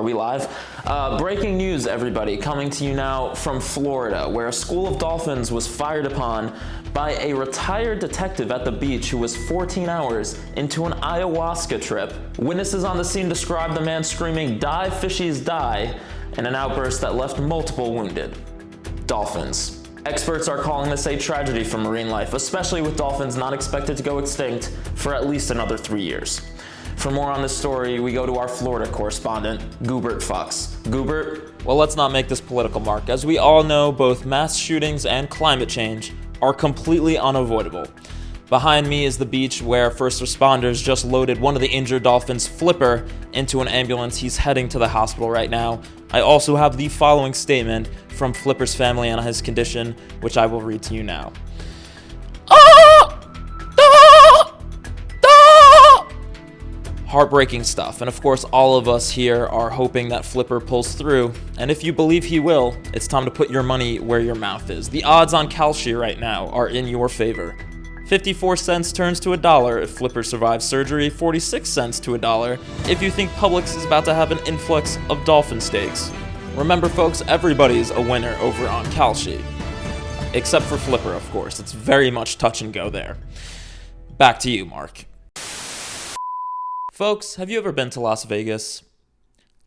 Are we live? Breaking news, everybody, coming to you now from Florida, where a school of dolphins was fired upon by a retired detective at the beach who was 14 hours into an ayahuasca trip. Witnesses on the scene described the man screaming, "Die, fishies, die," in an outburst that left multiple wounded. Dolphins. Experts are calling this a tragedy for marine life, especially with dolphins not expected to go extinct for at least another 3 years. For more on this story, we go to our Florida correspondent, Goobert Fox. Goobert? Well, let's not make this political, Mark. As we all know, both mass shootings and climate change are completely unavoidable. Behind me is the beach where first responders just loaded one of the injured dolphins, Flipper, into an ambulance. He's heading to the hospital right now. I also have the following statement from Flipper's family on his condition, which I will read to you now. Heartbreaking stuff, and of course all of us here are hoping that Flipper pulls through, and if you believe he will, it's time to put your money where your mouth is. The odds on Kalshi right now are in your favor. 54 cents turns to $1 if Flipper survives surgery, 46 cents to $1 if you think Publix is about to have an influx of dolphin steaks. Remember folks, everybody's a winner over on Kalshi. Except for Flipper, of course. It's very much touch and go there. Back to you, Mark. Folks, have you ever been to Las Vegas?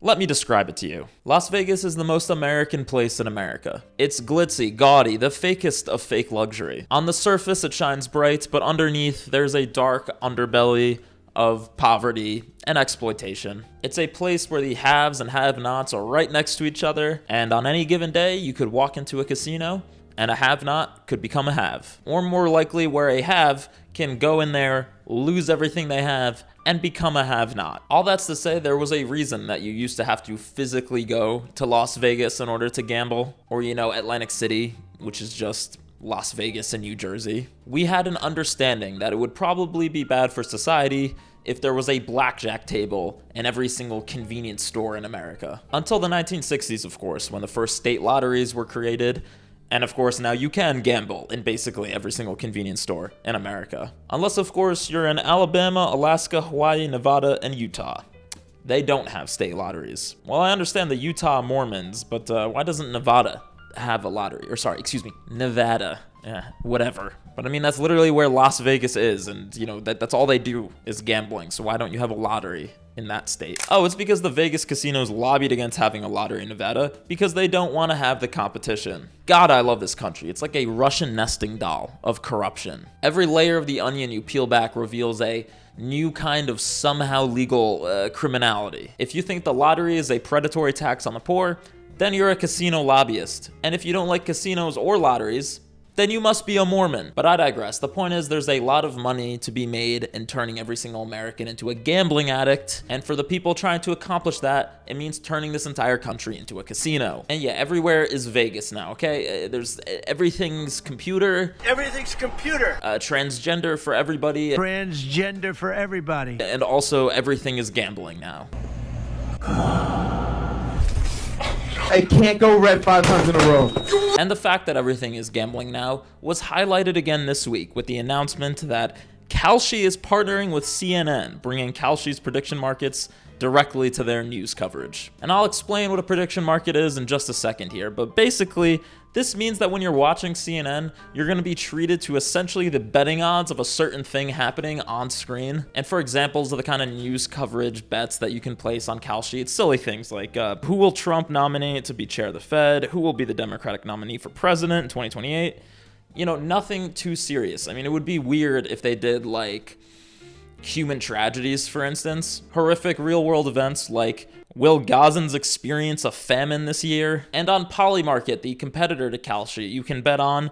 Let me describe it to you. Las Vegas is the most American place in America. It's glitzy, gaudy, the fakest of fake luxury. On the surface, it shines bright, but underneath, there's a dark underbelly of poverty and exploitation. It's a place where the haves and have-nots are right next to each other, and on any given day, you could walk into a casino, and a have-not could become a have. Or more likely, where a have can go in there, lose everything they have, and become a have-not. All that's to say, there was a reason that you used to have to physically go to Las Vegas in order to gamble, or Atlantic City, which is just Las Vegas in New Jersey. We had an understanding that it would probably be bad for society if there was a blackjack table in every single convenience store in America. Until the 1960s, of course, when the first state lotteries were created. And of course, now you can gamble in basically every single convenience store in America. Unless, of course, you're in Alabama, Alaska, Hawaii, Nevada, and Utah. They don't have state lotteries. Well, I understand the Utah Mormons, but why doesn't Nevada have a lottery? Or sorry, excuse me, Nevada. Yeah, whatever. But I mean, that's literally where Las Vegas is, and that's all they do is gambling, so why don't you have a lottery in that state? Oh, it's because the Vegas casinos lobbied against having a lottery in Nevada because they don't want to have the competition. God, I love this country. It's like a Russian nesting doll of corruption. Every layer of the onion you peel back reveals a new kind of somehow legal criminality. If you think the lottery is a predatory tax on the poor, then you're a casino lobbyist. And if you don't like casinos or lotteries, then you must be a Mormon. But I digress. The point is there's a lot of money to be made in turning every single American into a gambling addict. And for the people trying to accomplish that, it means turning this entire country into a casino. And yeah, everywhere is Vegas now, okay? There's everything's computer. Everything's computer. Transgender for everybody. Transgender for everybody. And also everything is gambling now. I can't go red 5 times in a row. And the fact that everything is gambling now was highlighted again this week with the announcement that Kalshi is partnering with CNN, bringing Kalshi's prediction markets directly to their news coverage. And I'll explain what a prediction market is in just a second here, but basically, this means that when you're watching CNN, you're going to be treated to essentially the betting odds of a certain thing happening on screen. And for examples of the kind of news coverage bets that you can place on Kalshi, it's silly things like who will Trump nominate to be chair of the Fed? Who will be the Democratic nominee for president in 2028? Nothing too serious. I mean, it would be weird if they did like human tragedies, for instance. Horrific real-world events like, will Gazans experience a famine this year? And on Polymarket, the competitor to Kalshi, you can bet on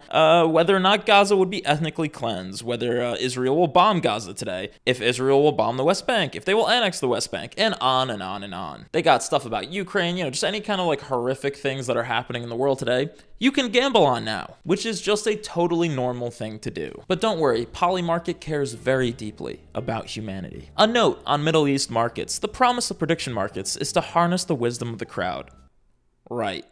whether or not Gaza would be ethnically cleansed, whether Israel will bomb Gaza today, if Israel will bomb the West Bank, if they will annex the West Bank, and on and on and on. They got stuff about Ukraine, just any kind of like horrific things that are happening in the world today, you can gamble on now, which is just a totally normal thing to do. But don't worry, Polymarket cares very deeply about humanity. A note on Middle East markets: the promise of prediction markets is to harness the wisdom of the crowd. Right.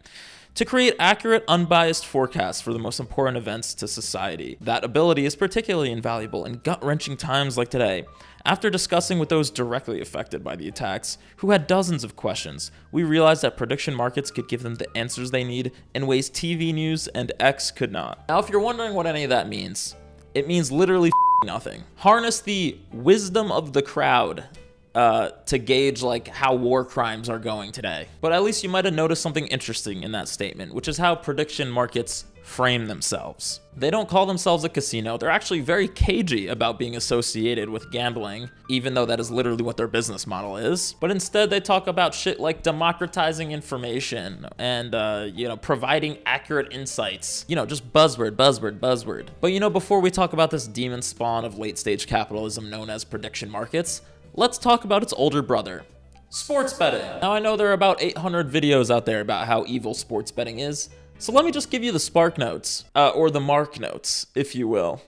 to create accurate, unbiased forecasts for the most important events to society. That ability is particularly invaluable in gut-wrenching times like today. After discussing with those directly affected by the attacks, who had dozens of questions, we realized that prediction markets could give them the answers they need in ways TV news and X could not. Now, if you're wondering what any of that means, it means literally nothing. Harness the wisdom of the crowd to gauge like how war crimes are going today. But at least you might have noticed something interesting in that statement, which is how prediction markets frame themselves. They don't call themselves a casino. They're actually very cagey about being associated with gambling, even though that is literally what their business model is. But instead they talk about shit like democratizing information and providing accurate insights. Just buzzword. But before we talk about this demon spawn of late stage capitalism known as prediction markets, let's talk about its older brother, sports betting. Now, I know there are about 800 videos out there about how evil sports betting is, so let me just give you the Spark notes, or the Marc notes, if you will.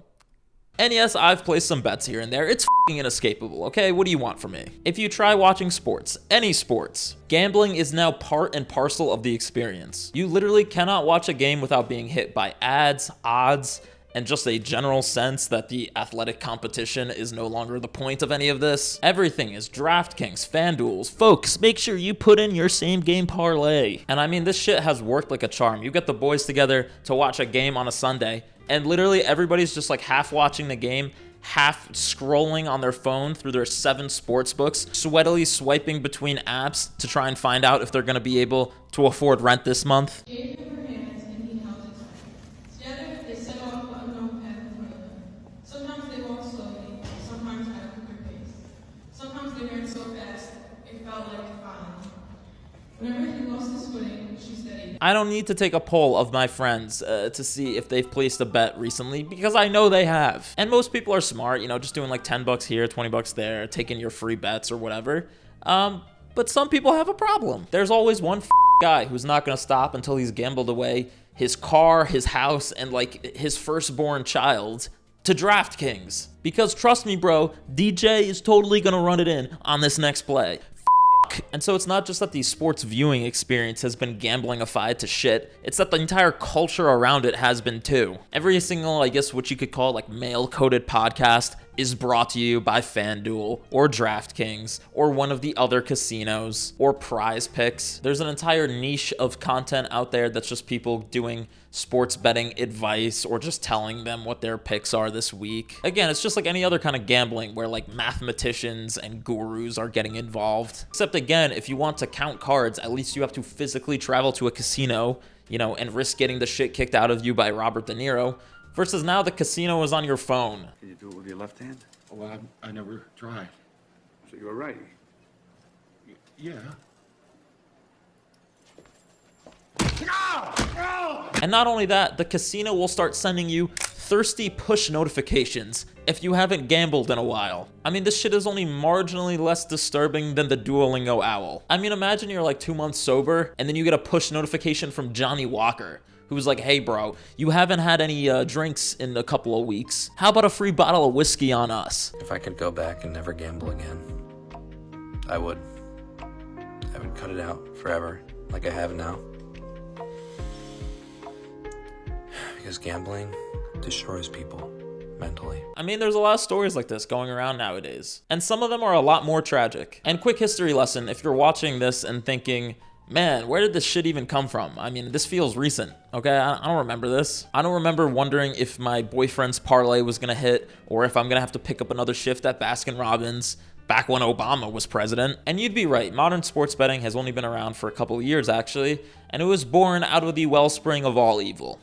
And yes, I've placed some bets here and there. It's f***ing inescapable, okay? What do you want from me? If you try watching sports, any sports, gambling is now part and parcel of the experience. You literally cannot watch a game without being hit by ads, odds, and just a general sense that the athletic competition is no longer the point of any of this. Everything is DraftKings, FanDuels. Folks, make sure you put in your same game parlay. And I mean, this shit has worked like a charm. You get the boys together to watch a game on a Sunday, and literally everybody's just like half watching the game, half scrolling on their phone through their 7 sports books, sweatily swiping between apps to try and find out if they're gonna be able to afford rent this month. I don't need to take a poll of my friends to see if they've placed a bet recently, because I know they have. And most people are smart, just doing like 10 bucks here, 20 bucks there, taking your free bets or whatever. But some people have a problem. There's always one guy who's not gonna stop until he's gambled away his car, his house, and like his firstborn child to DraftKings. Because trust me, bro, DJ is totally gonna run it in on this next play. And so it's not just that the sports viewing experience has been gamblingified to shit, it's that the entire culture around it has been too. Every single, I guess what you could call like male-coded podcast is brought to you by FanDuel or DraftKings or one of the other casinos or Prize Picks. There's an entire niche of content out there that's just people doing sports betting advice or just telling them what their picks are this week. Again, it's just like any other kind of gambling where like mathematicians and gurus are getting involved. Except again, if you want to count cards, at least you have to physically travel to a casino, and risk getting the shit kicked out of you by Robert De Niro. Versus now the casino is on your phone. Can you do it with your left hand? Well, I never tried. So you're right. Yeah. And not only that, the casino will start sending you thirsty push notifications if you haven't gambled in a while. I mean, this shit is only marginally less disturbing than the Duolingo owl. I mean, imagine you're like 2 months sober and then you get a push notification from Johnny Walker, who's like, hey bro, you haven't had any drinks in a couple of weeks. How about a free bottle of whiskey on us? If I could go back and never gamble again, I would. I would cut it out forever, like I have now. Because gambling destroys people mentally. I mean, there's a lot of stories like this going around nowadays, and some of them are a lot more tragic. And quick history lesson, if you're watching this and thinking, man, where did this shit even come from? I mean, this feels recent, okay? I don't remember this. I don't remember wondering if my boyfriend's parlay was gonna hit or if I'm gonna have to pick up another shift at Baskin-Robbins back when Obama was president. And you'd be right, modern sports betting has only been around for a couple of years actually, and it was born out of the wellspring of all evil,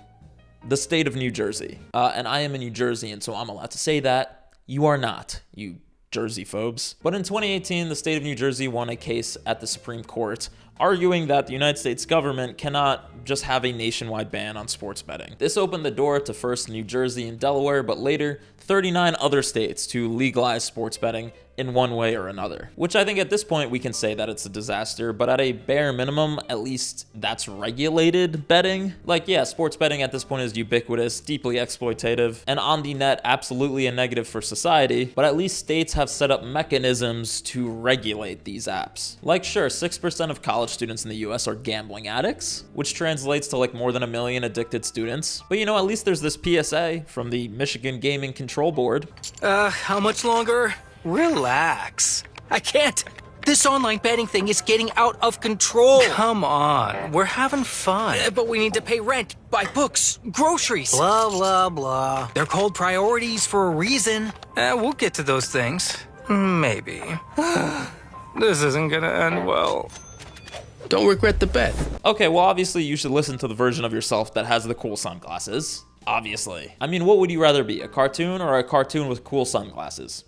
the state of New Jersey. And I am a New Jerseyan, so I'm allowed to say that. You are not, you Jersey phobes. But in 2018, the state of New Jersey won a case at the Supreme Court arguing that the United States government cannot just have a nationwide ban on sports betting. This opened the door to first New Jersey and Delaware, but later 39 other states to legalize sports betting in one way or another. Which I think at this point we can say that it's a disaster, but at a bare minimum, at least that's regulated betting. Like, yeah, sports betting at this point is ubiquitous, deeply exploitative, and on the net, absolutely a negative for society, but at least states have set up mechanisms to regulate these apps. Like, sure, 6% of college college students in the US are gambling addicts, which translates to like more than 1 million addicted students. But you know, at least there's this PSA from the Michigan Gaming Control Board. How much longer? Relax. I can't. This online betting thing is getting out of control. Come on, we're having fun. But we need to pay rent, buy books, groceries. Blah, blah, blah. They're called priorities for a reason. We'll get to those things. Maybe. This isn't gonna end well. Don't regret the bet. Okay, well, obviously you should listen to the version of yourself that has the cool sunglasses. Obviously. I mean, what would you rather be, a cartoon or a cartoon with cool sunglasses?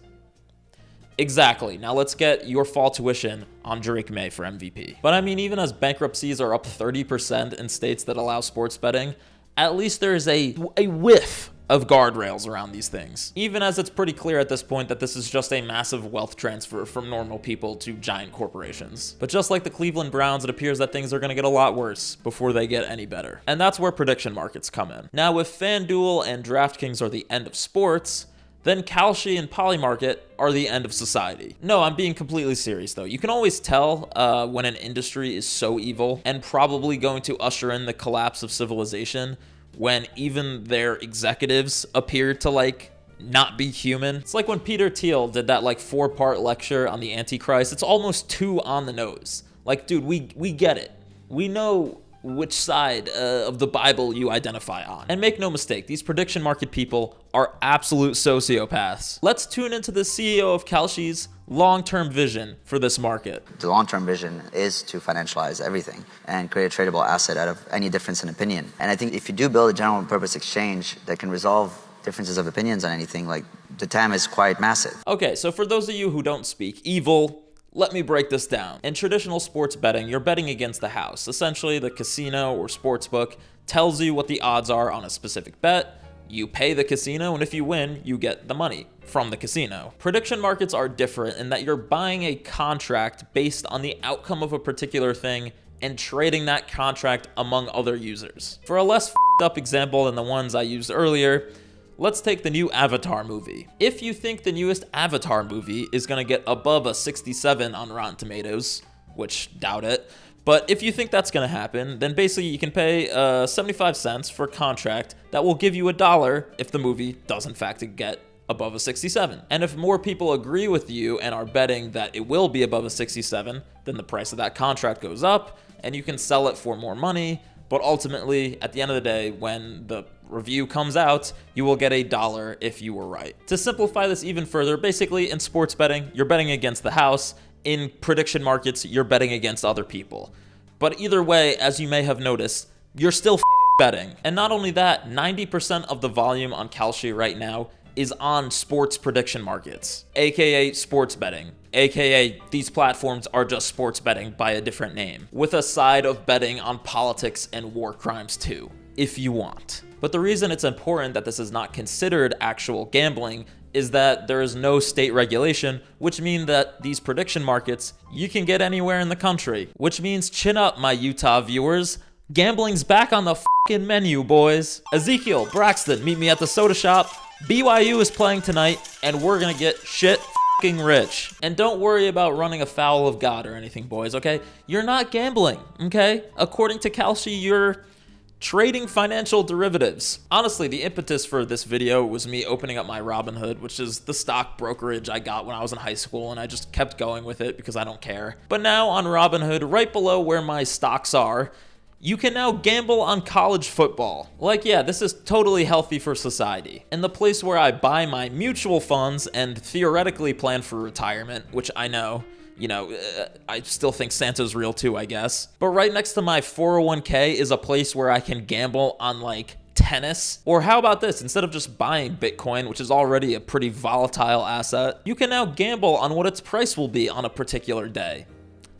Exactly. Now let's get your fall tuition on Drake May for MVP. But I mean, even as bankruptcies are up 30% in states that allow sports betting, at least there is a whiff of guardrails around these things. Even as it's pretty clear at this point that this is just a massive wealth transfer from normal people to giant corporations. But just like the Cleveland Browns, it appears that things are going to get a lot worse before they get any better. And that's where prediction markets come in. Now, if FanDuel and DraftKings are the end of sports, then Kalshi and Polymarket are the end of society. No, I'm being completely serious though. You can always tell when an industry is so evil and probably going to usher in the collapse of civilization when even their executives appear to like not be human. It's like when Peter Thiel did that like 4-part lecture on the Antichrist. It's almost too on the nose. Like, dude, we get it. We know which side of the Bible you identify on. And make no mistake, these prediction market people are absolute sociopaths. Let's tune into the CEO of Kalshi's long-term vision for this market. The long-term vision is to financialize everything and create a tradable asset out of any difference in opinion. And I think if you do build a general purpose exchange that can resolve differences of opinions on anything, like the TAM is quite massive. Okay, so for those of you who don't speak evil, let me break this down. In traditional sports betting, you're betting against the house. Essentially, the casino or sportsbook tells you what the odds are on a specific bet. You pay the casino, and if you win, you get the money from the casino. Prediction markets are different in that you're buying a contract based on the outcome of a particular thing and trading that contract among other users. For a less f***ed up example than the ones I used earlier, let's take the new Avatar movie. If you think the newest Avatar movie is gonna get above a 67 on Rotten Tomatoes, which doubt it, but if you think that's gonna happen, then basically you can pay 75 cents for a contract that will give you $1 if the movie does in fact get above a 67. And if more people agree with you and are betting that it will be above a 67, then the price of that contract goes up and you can sell it for more money. But ultimately, at the end of the day, when the review comes out, you will get $1 if you were right. To simplify this even further, basically in sports betting, you're betting against the house. In prediction markets, you're betting against other people. But either way, as you may have noticed, you're still betting. And not only that, 90% of the volume on Kalshi right now is on sports prediction markets, aka sports betting, aka these platforms are just sports betting by a different name, with a side of betting on politics and war crimes too, if you want. But the reason it's important that this is not considered actual gambling is that there is no state regulation, which means that these prediction markets, you can get anywhere in the country, which means chin up, my Utah viewers. Gambling's back on the fucking menu, boys. Ezekiel, Braxton, meet me at the soda shop. BYU is playing tonight, and we're gonna get shit fucking rich. And don't worry about running afoul of God or anything, boys, okay? You're not gambling, okay? According to Kalshi, you're trading financial derivatives. Honestly, the impetus for this video was me opening up my Robinhood, which is the stock brokerage I got when I was in high school, and I just kept going with it because I don't care. But now on Robinhood, right below where my stocks are, you can now gamble on college football. Like, yeah, this is totally healthy for society. And the place where I buy my mutual funds and theoretically plan for retirement, which I know, you know, I still think Santa's real too, I guess. But right next to my 401k is a place where I can gamble on like tennis. Or how about this? Instead of just buying Bitcoin, which is already a pretty volatile asset, you can now gamble on what its price will be on a particular day.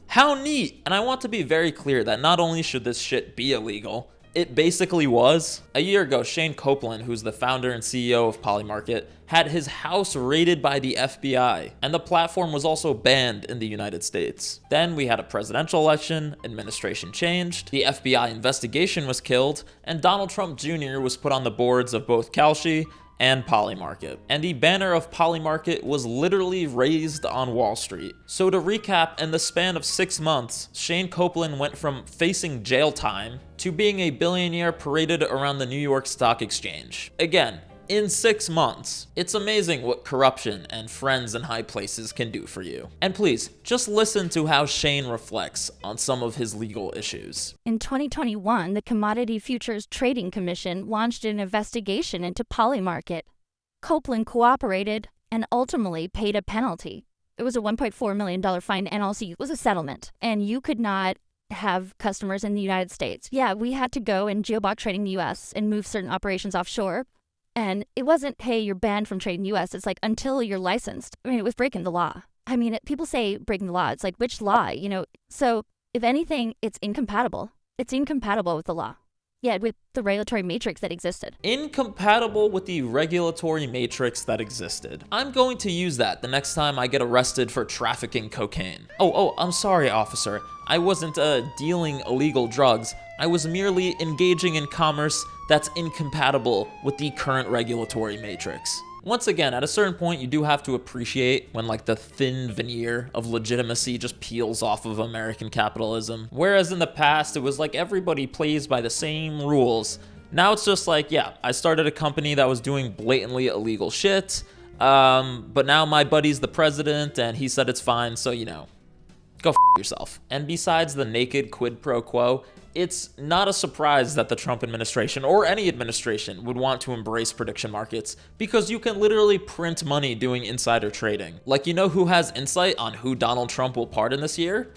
How neat! And I want to be very clear that not only should this shit be illegal, it basically was. A year ago, Shane Copeland, who's the founder and CEO of Polymarket, had his house raided by the FBI, and the platform was also banned in the United States. Then we had a presidential election, administration changed, the FBI investigation was killed, and Donald Trump Jr. was put on the boards of both Kalshi and Polymarket. And the banner of Polymarket was literally raised on Wall Street. So to recap, in the span of 6 months, Shane Copeland went from facing jail time to being a billionaire paraded around the New York Stock Exchange. Again, in 6 months. It's amazing what corruption and friends in high places can do for you. And please, just listen to how Shane reflects on some of his legal issues. In 2021, the Commodity Futures Trading Commission launched an investigation into Polymarket. Copeland cooperated and ultimately paid a penalty. It was a $1.4 million fine and also it was a settlement. And you could not have customers in the United States. Yeah, we had to go and geoblock trading the US and move certain operations offshore. And it wasn't, hey, you're banned from trading US. It's like, until you're licensed. I mean, it was breaking the law. I mean, people say breaking the law. It's like, which law? You know, so if anything, it's incompatible. It's incompatible with the law. Yeah, with the regulatory matrix that existed. Incompatible with the regulatory matrix that existed. I'm going to use that the next time I get arrested for trafficking cocaine. Oh, I'm sorry, officer. I wasn't dealing illegal drugs. I was merely engaging in commerce that's incompatible with the current regulatory matrix. Once again, at a certain point, you do have to appreciate when like the thin veneer of legitimacy just peels off of American capitalism. Whereas in the past, it was like everybody plays by the same rules. Now it's just like, yeah, I started a company that was doing blatantly illegal shit, but now my buddy's the president and he said it's fine, so you know, go f yourself. And besides the naked quid pro quo, it's not a surprise that the Trump administration or any administration would want to embrace prediction markets because you can literally print money doing insider trading. Like, you know who has insight on who Donald Trump will pardon this year?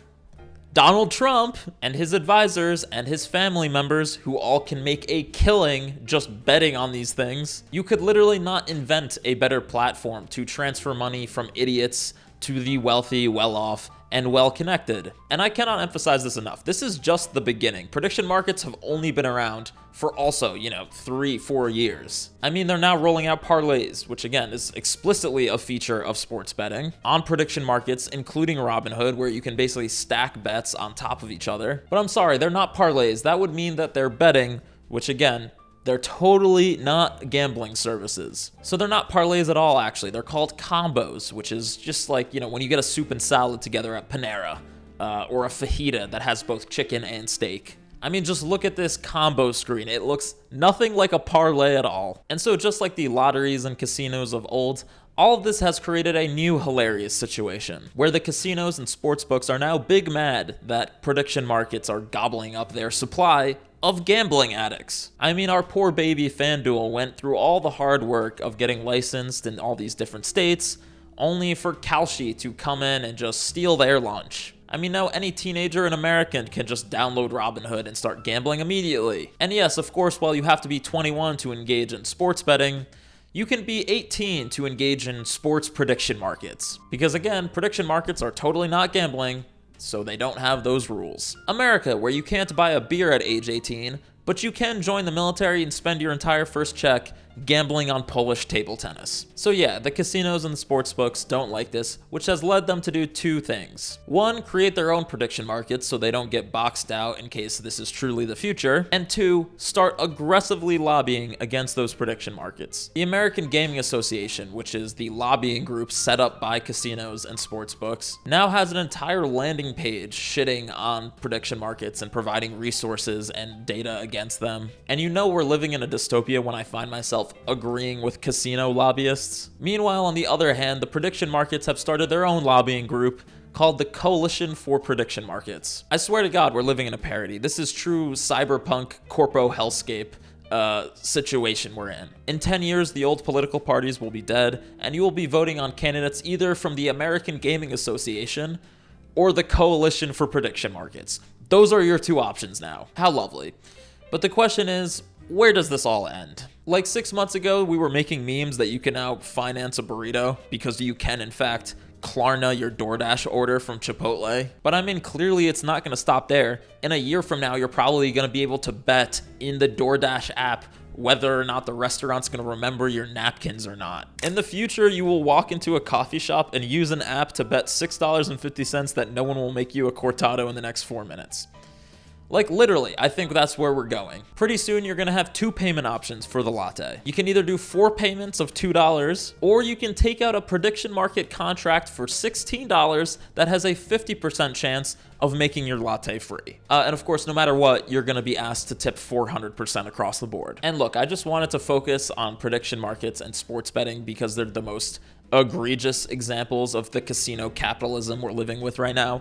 Donald Trump and his advisors and his family members who all can make a killing just betting on these things. You could literally not invent a better platform to transfer money from idiots to the wealthy, well-off, and well-connected. And I cannot emphasize this enough. This is just the beginning. Prediction markets have only been around for also, 3-4 years. I mean, they're now rolling out parlays, which again is explicitly a feature of sports betting, on prediction markets, including Robinhood, where you can basically stack bets on top of each other. But I'm sorry, they're not parlays. That would mean that they're betting, which again, they're totally not gambling services. So they're not parlays at all, actually. They're called combos, which is just like, when you get a soup and salad together at Panera, or a fajita that has both chicken and steak. I mean, just look at this combo screen. It looks nothing like a parlay at all. And so just like the lotteries and casinos of old, all of this has created a new hilarious situation where the casinos and sportsbooks are now big mad that prediction markets are gobbling up their supply of gambling addicts. I mean, our poor baby FanDuel went through all the hard work of getting licensed in all these different states, only for Kalshi to come in and just steal their lunch. I mean, now any teenager in America can just download Robinhood and start gambling immediately. And yes, of course, while you have to be 21 to engage in sports betting, you can be 18 to engage in sports prediction markets. Because again, prediction markets are totally not gambling, so they don't have those rules. America, where you can't buy a beer at age 18, but you can join the military and spend your entire first check gambling on Polish table tennis. So yeah, the casinos and the sports books don't like this, which has led them to do two things. One, create their own prediction markets so they don't get boxed out in case this is truly the future. And two, start aggressively lobbying against those prediction markets. The American Gaming Association, which is the lobbying group set up by casinos and sports books, now has an entire landing page shitting on prediction markets and providing resources and data against them. And we're living in a dystopia when I find myself agreeing with casino lobbyists. Meanwhile, on the other hand, the prediction markets have started their own lobbying group called the Coalition for Prediction Markets. I swear to God, we're living in a parody. This is true cyberpunk corpo hellscape situation we're in. In 10 years, the old political parties will be dead, and you will be voting on candidates either from the American Gaming Association or the Coalition for Prediction Markets. Those are your two options now. How lovely. But the question is, where does this all end? Like 6 months ago, we were making memes that you can now finance a burrito because you can, in fact, Klarna your DoorDash order from Chipotle. But I mean, clearly it's not going to stop there. In a year from now, you're probably going to be able to bet in the DoorDash app whether or not the restaurant's going to remember your napkins or not. In the future, you will walk into a coffee shop and use an app to bet $6.50 that no one will make you a cortado in the next 4 minutes. Like literally, I think that's where we're going. Pretty soon you're gonna have 2 payment options for the latte. You can either do 4 payments of $2, or you can take out a prediction market contract for $16 that has a 50% chance of making your latte free. And of course, no matter what, you're gonna be asked to tip 400% across the board. And look, I just wanted to focus on prediction markets and sports betting because they're the most egregious examples of the casino capitalism we're living with right now.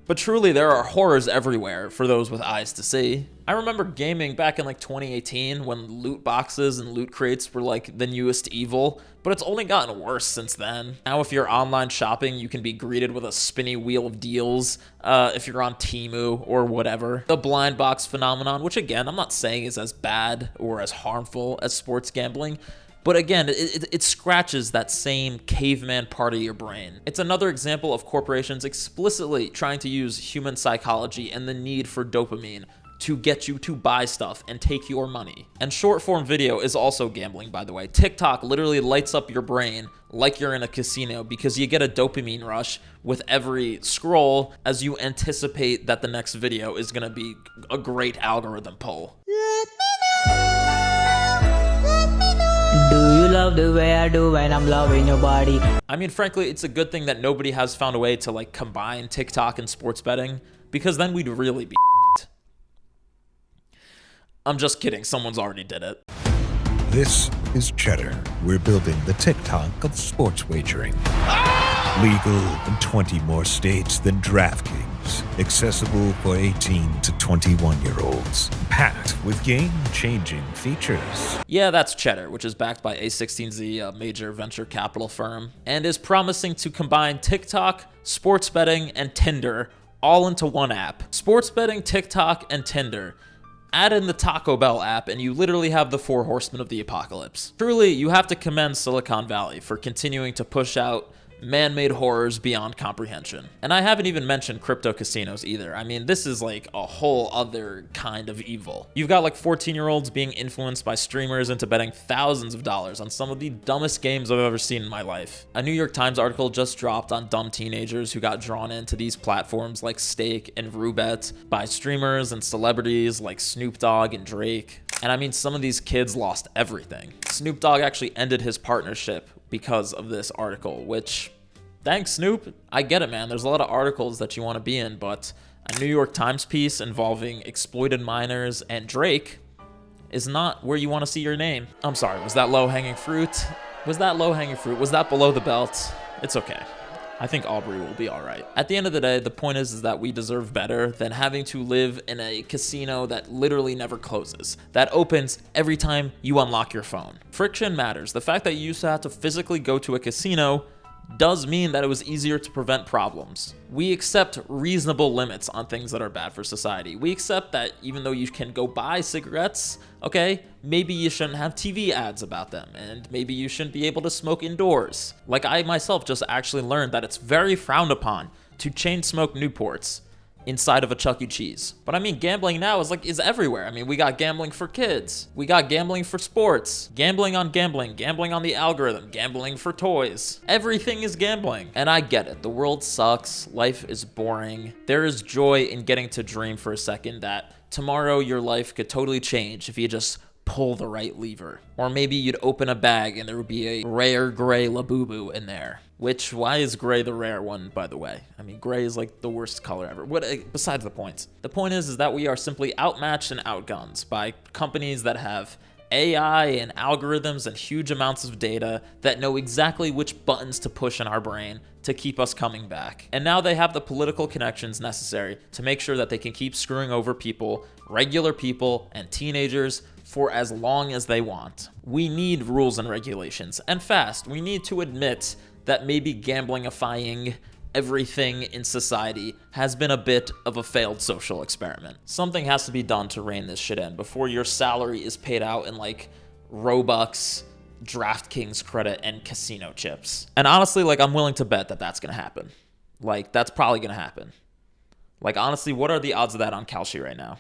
But truly, there are horrors everywhere for those with eyes to see. I remember gaming back in like 2018 when loot boxes and loot crates were like the newest evil, but it's only gotten worse since then. Now if you're online shopping, you can be greeted with a spinny wheel of deals if you're on Temu or whatever. The blind box phenomenon, which again, I'm not saying is as bad or as harmful as sports gambling, but again, it scratches that same caveman part of your brain. It's another example of corporations explicitly trying to use human psychology and the need for dopamine to get you to buy stuff and take your money. And short form video is also gambling, by the way. TikTok literally lights up your brain like you're in a casino because you get a dopamine rush with every scroll as you anticipate that the next video is gonna be a great algorithm pull. Do you love the way I do when I'm loving your body? I mean, frankly, it's a good thing that nobody has found a way to like combine TikTok and sports betting, because then we'd really be I'm just kidding, someone's already did it. This is Cheddar. We're building the TikTok of sports wagering. Legal in 20 more states than DraftKings. Accessible for 18 to 21-year-olds. Packed with game-changing features. Yeah, that's Cheddar, which is backed by A16Z, a major venture capital firm, and is promising to combine TikTok, sports betting, and Tinder all into one app. Sports betting, TikTok, and Tinder. Add in the Taco Bell app and you literally have the 4 horsemen of the apocalypse. Truly, you have to commend Silicon Valley for continuing to push out man-made horrors beyond comprehension. And I haven't even mentioned crypto casinos either. I mean, this is like a whole other kind of evil. You've got like 14-year-olds being influenced by streamers into betting thousands of dollars on some of the dumbest games I've ever seen in my life. A New York Times article just dropped on dumb teenagers who got drawn into these platforms like Stake and Roulette by streamers and celebrities like Snoop Dogg and Drake. And I mean, some of these kids lost everything. Snoop Dogg actually ended his partnership because of this article, which, thanks Snoop. I get it, man. There's a lot of articles that you want to be in, but a New York Times piece involving exploited minors and Drake is not where you want to see your name. I'm sorry, was that low-hanging fruit? Was that low-hanging fruit? Was that below the belt? It's okay. I think Aubrey will be all right. At the end of the day, the point is that we deserve better than having to live in a casino that literally never closes, that opens every time you unlock your phone. Friction matters. The fact that you used to have to physically go to a casino does mean that it was easier to prevent problems. We accept reasonable limits on things that are bad for society. We accept that even though you can go buy cigarettes, okay, maybe you shouldn't have TV ads about them, and maybe you shouldn't be able to smoke indoors. Like I myself just actually learned that it's very frowned upon to chain smoke Newports inside of a Chuck E. Cheese. But I mean, gambling now is everywhere. I mean, we got gambling for kids, we got gambling for sports, gambling on the algorithm, gambling for toys. Everything is gambling. And I get it. The world sucks. Life is boring. There is joy in getting to dream for a second that tomorrow your life could totally change if you just pull the right lever. Or maybe you'd open a bag and there would be a rare gray Labubu in there. Which, why is gray the rare one, by the way? I mean, gray is like the worst color ever. Besides the point. The point is that we are simply outmatched and outgunned by companies that have AI and algorithms and huge amounts of data that know exactly which buttons to push in our brain to keep us coming back. And now they have the political connections necessary to make sure that they can keep screwing over people, regular people, and teenagers for as long as they want. We need rules and regulations, and fast. We need to admit that maybe gamblingifying everything in society has been a bit of a failed social experiment. Something has to be done to rein this shit in before your salary is paid out in like Robux, DraftKings credit, and casino chips. And honestly, like, I'm willing to bet that that's gonna happen. Like, that's probably gonna happen. Like, honestly, what are the odds of that on Kalshi right now?